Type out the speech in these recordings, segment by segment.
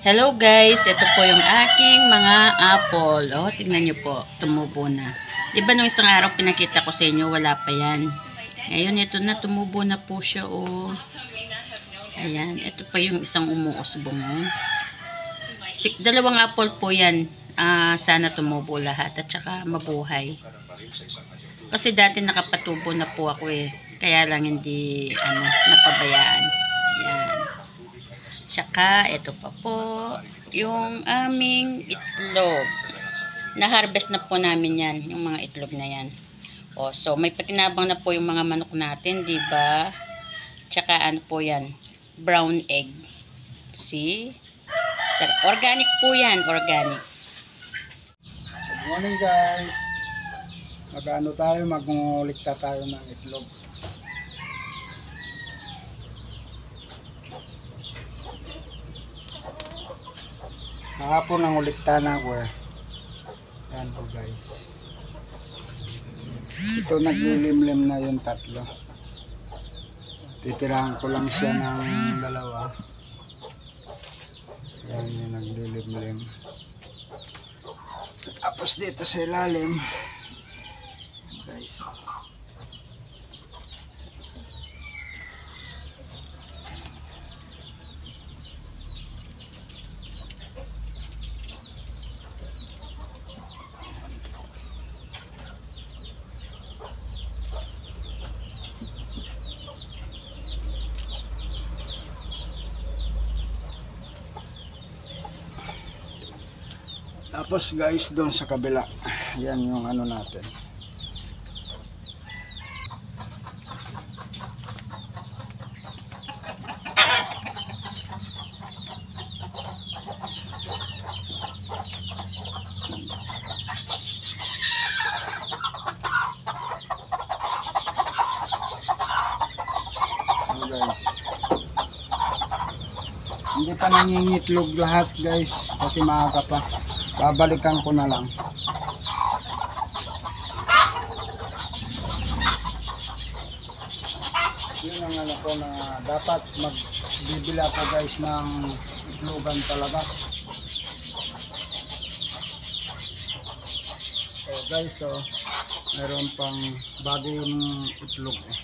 Hello guys, ito po yung aking mga apple. Oh, tingnan nyo po, tumubo na. Di ba nung isang araw pinakita ko sa inyo, wala pa yan. Ngayon, ito na, tumubo na po siya. Oh. Ayan, ito pa yung isang umuusbong. Oh. Dalawang apple po yan. Sana tumubo lahat at saka mabuhay. Kasi dati nakapatubo na po ako eh. Kaya lang hindi napabayaan. Ayan. Tsaka, ito pa po, yung aming itlog. Na-harvest na po namin yan, yung mga itlog na yan. O, so, may pakinabang na po yung mga manok natin, di ba? Tsaka, ano po yan? Brown egg. See? Organic po yan, organic. Good morning guys. Mag-ulikta tayo ng itlog. Kahapon ang ulikta na ako eh. Yan po guys. Ito naglilimlim na yung tatlo. Titirahan ko lang siya ng dalawa. Yan yung naglilimlim. Tapos dito sa ilalim guys. Tapos guys, doon sa kabila, yan yung ano natin. So guys, hindi pa nangingitlog lahat guys, kasi maaga pa. Babalikan ko na lang. Yun ang alam ko na dapat magbibila ko guys ng itlogan talaga. So guys, so meron pang bagong itlog eh.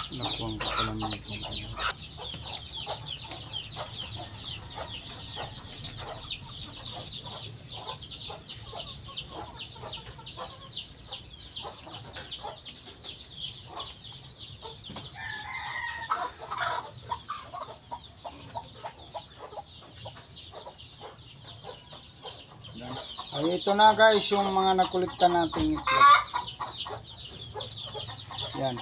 Nakuha ko pala ng itlog. Ay, ito na guys yung mga nakulikta nating itlog. Yan.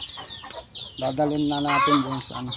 Dadalhin na natin dun sa ano.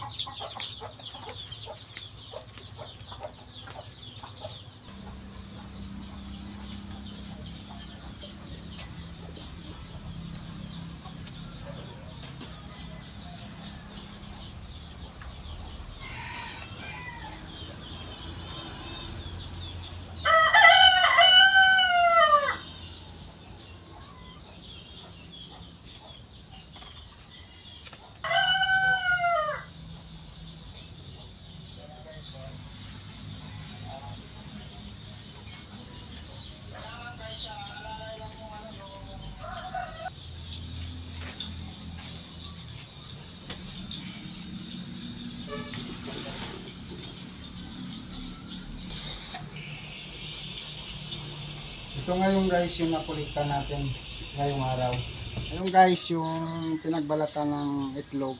Ito ngayon guys yung nakulikta natin ngayong araw. Ngayon guys yung pinagbalatan ng itlog,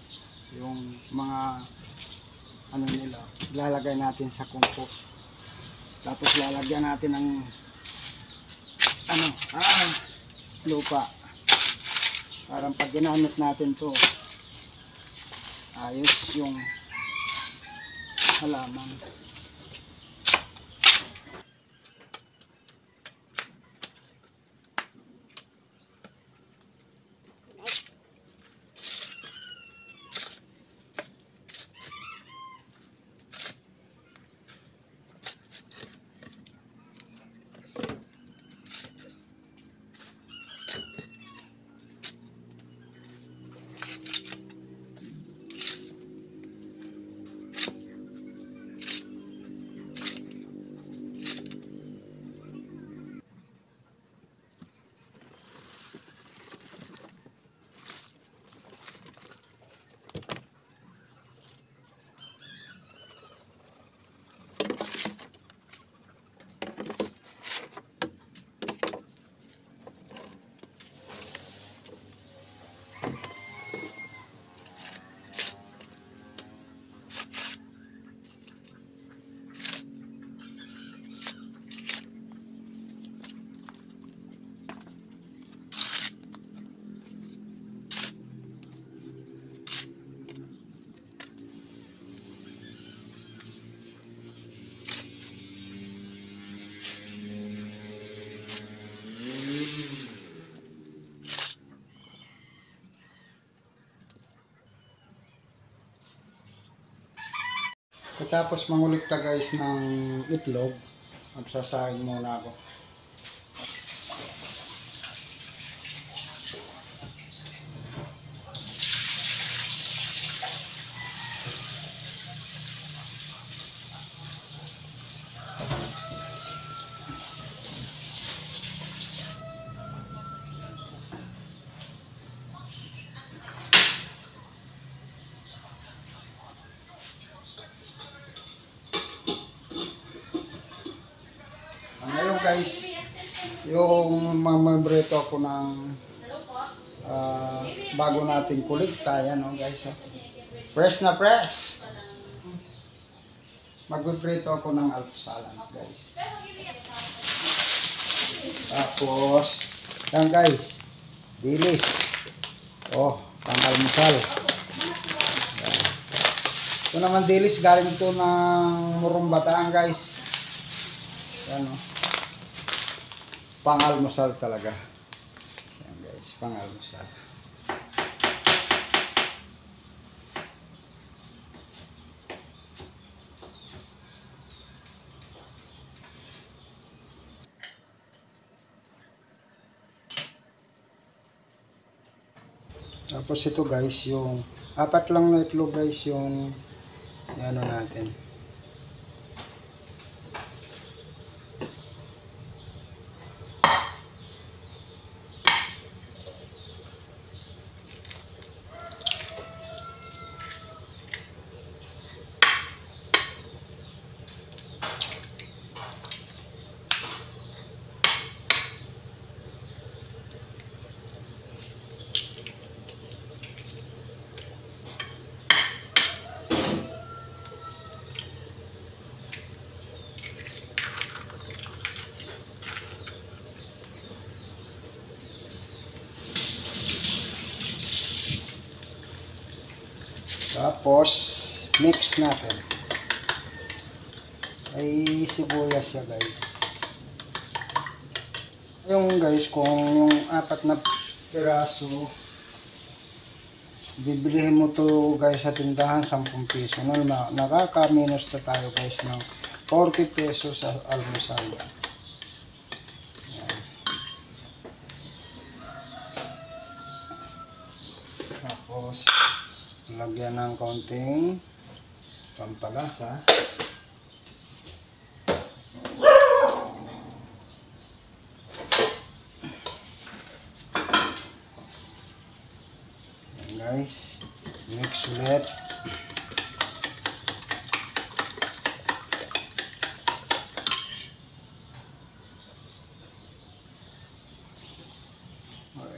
yung mga ano nila, ilalagay natin sa compost. Tapos lalagyan natin ng lupa. Parang pag ginamit natin to, ayos yung halaman. Pagkatapos mangulikta guys ng itlog, magsasaing muna ako. Ngayon guys, yung mamambrito ako ng bago nating kulikta, yan o guys. Fresh na fresh. Magpiprito ako ng alpsalan guys. Tapos, yan guys, dilis. Oh, pang-almusal. Yan. Ito naman dilis, galing ito ng Murong Bataan guys. Yan o. Pang-almusal talaga. Yan guys, pang-almusal. Tapos ito guys, yung apat lang na itlog guys, yung ano natin. Tapos, mix natin. Ay sibuyas siya guys. Yung guys, kung yung apat na piraso, bibilihin mo to guys sa tindahan 10 piso. No, nakaka-minus na tayo guys ng 40 pesos sa almusal. Yan. Tapos, lagyan ng konting pampalasa. Yan guys, mix ulit.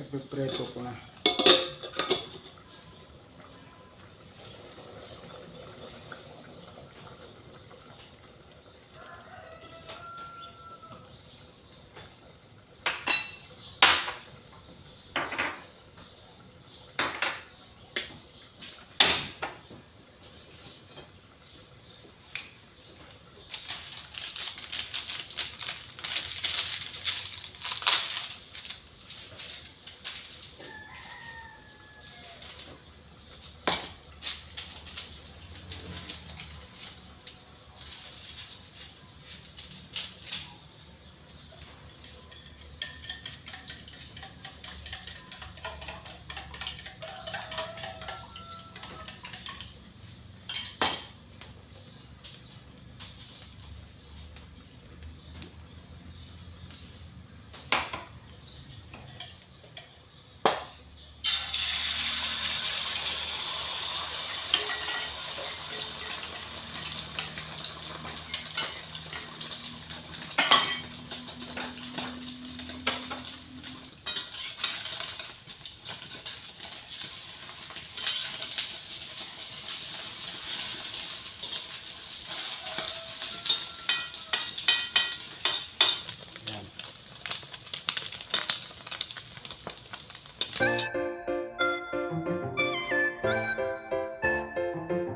Ipipreto ko na.